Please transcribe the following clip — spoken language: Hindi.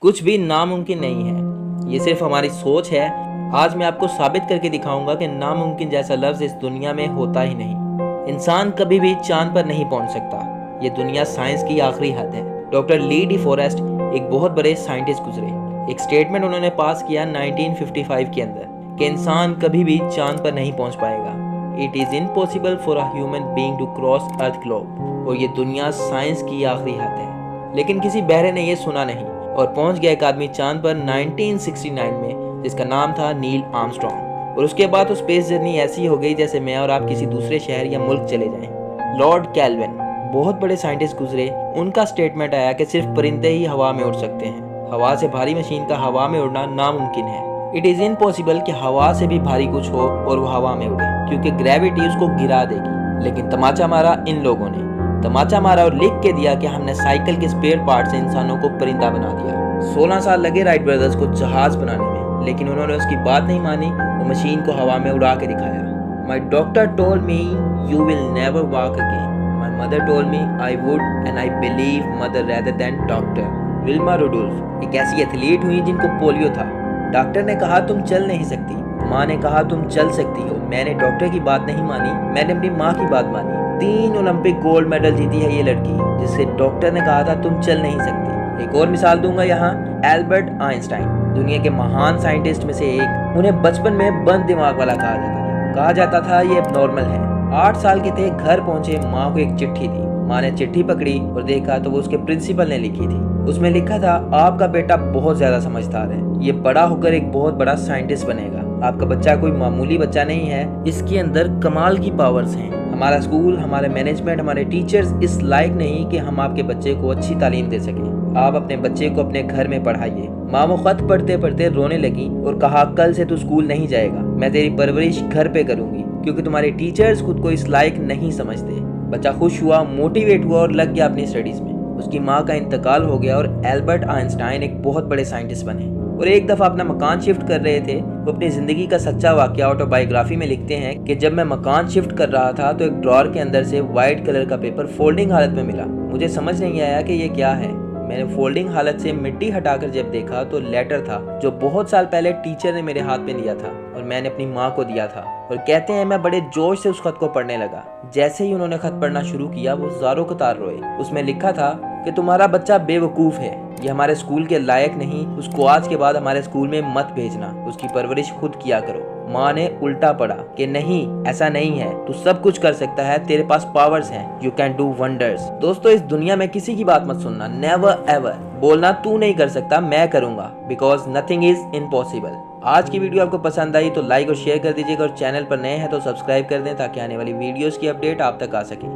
कुछ भी नामुमकिन नहीं है, ये सिर्फ हमारी सोच है। आज मैं आपको साबित करके दिखाऊंगा कि नामुमकिन जैसा लफ्ज इस दुनिया में होता ही नहीं। इंसान कभी भी चांद पर नहीं पहुंच सकता, ये दुनिया साइंस की आखिरी हद है। डॉक्टर ली डी फॉरेस्ट एक बहुत बड़े साइंटिस्ट गुजरे। एक स्टेटमेंट उन्होंने पास किया 1955 के अंदर कि इंसान कभी भी चांद पर नहीं पहुंच पाएगा। It is impossible for a human being to cross earth globe. और ये दुनिया साइंस की आखिरी हद है। लेकिन किसी बहरे ने यह सुना नहीं और पहुंच गया एक आदमी चांद पर 1969 में, जिसका नाम था नील आर्मस्ट्रॉन्ग। और उसके बाद तो स्पेस जर्नी ऐसी हो गई जैसे मैं और आप किसी दूसरे शहर या मुल्क चले जाएं। लॉर्ड कैल्विन बहुत बड़े साइंटिस्ट गुजरे, उनका स्टेटमेंट आया कि सिर्फ परिंदे ही हवा में उड़ सकते हैं। हवा से भारी मशीन का हवा में उड़ना नामुमकिन है। इट इज इम्पॉसिबल कि हवा से भी भारी कुछ हो और वो हवा में उड़े, क्योंकि ग्रेविटी उसको गिरा देगी। लेकिन तमाचा मारा इन लोगों ने, तमाचा मारा और लिख के दिया कि हमने साइकिल के स्पेयर पार्ट से इंसानों को परिंदा बना दिया। 16 साल लगे राइट ब्रदर्स को जहाज बनाने में, लेकिन उन्होंने उसकी बात नहीं मानी और मशीन को हवा में उड़ा के दिखाया। माई doctor told me you will never walk again. My mother told me I would and I believe mother rather than doctor. Wilma Rudolph एक ऐसी एथलीट हुई जिनको पोलियो था। डॉक्टर ने कहा तुम चल नहीं सकती, माँ ने कहा तुम चल सकती हो। मैंने डॉक्टर की बात नहीं मानी, मैंने अपनी माँ की बात मानी। 3 ओलंपिक गोल्ड मेडल जीती है ये लड़की, जिससे डॉक्टर ने कहा था तुम चल नहीं सकती। एक और मिसाल दूंगा यहाँ, एल्बर्ट आइंस्टाइन दुनिया के महान साइंटिस्ट में से एक। उन्हें बचपन में बंद दिमाग वाला कहा जाता था ये नॉर्मल है। 8 साल के थे, घर पहुंचे, माँ को एक चिट्ठी दी। माँ ने चिट्ठी पकड़ी और देखा तो वो उसके प्रिंसिपल ने लिखी थी। उसमें लिखा था आपका बेटा बहुत ज्यादा समझदार है, ये बड़ा होकर एक बहुत बड़ा साइंटिस्ट बनेगा। आपका बच्चा कोई मामूली बच्चा नहीं है, इसके अंदर कमाल की पावर्स हैं। हमारा स्कूल, हमारे मैनेजमेंट, हमारे टीचर्स इस लायक नहीं कि हम आपके बच्चे को अच्छी तालीम दे सकें। आप अपने बच्चे को अपने घर में पढ़ाइए। माँ वो खत पढ़ते पढ़ते रोने लगी और कहा कल से तू स्कूल नहीं जाएगा, मैं तेरी परवरिश घर पे करूंगी, क्योंकि तुम्हारे टीचर्स खुद को इस लायक नहीं समझते। बच्चा खुश हुआ, मोटिवेट हुआ और लग गया अपनी स्टडीज में। उसकी माँ का इंतकाल हो गया और एल्बर्ट आइंस्टाइन एक बहुत बड़े साइंटिस्ट बने। और एक दफा अपना मकान शिफ्ट कर रहे थे, वो अपनी जिंदगी का सच्चा वाकया ऑटोबायोग्राफी में लिखते हैं कि जब मैं मकान शिफ्ट कर रहा था तो एक ड्रॉअर के अंदर से व्हाइट कलर का पेपर फोल्डिंग हालत में मिला। मुझे समझ नहीं आया कि ये क्या है। मैंने फोल्डिंग हालत से मिट्टी हटाकर जब देखा तो लेटर था जो बहुत साल पहले टीचर ने मेरे हाथ में दिया था और मैंने अपनी माँ को दिया था। और कहते हैं मैं बड़े जोश से उस खत को पढ़ने लगा। जैसे ही उन्होंने खत पढ़ना शुरू किया वो ज़ारों कतार रोए। उसमें लिखा था कि तुम्हारा बच्चा बेवकूफ़ है, ये हमारे स्कूल के लायक नहीं, उसको आज के बाद हमारे स्कूल में मत भेजना, उसकी परवरिश खुद किया करो। माँ ने उल्टा पड़ा कि नहीं, ऐसा नहीं है, तू सब कुछ कर सकता है, तेरे पास पावर्स हैं, यू कैन डू वंडर्स। दोस्तों इस दुनिया में किसी की बात मत सुनना, नेवर एवर बोलना तू नहीं कर सकता, मैं करूंगा, बिकॉज नथिंग इज इम्पॉसिबल। आज की वीडियो आपको पसंद आई तो लाइक और शेयर कर दीजिएगा और चैनल पर नए हैं तो सब्सक्राइब कर दें ताकि आने वाली वीडियोस की अपडेट आप तक आ सके।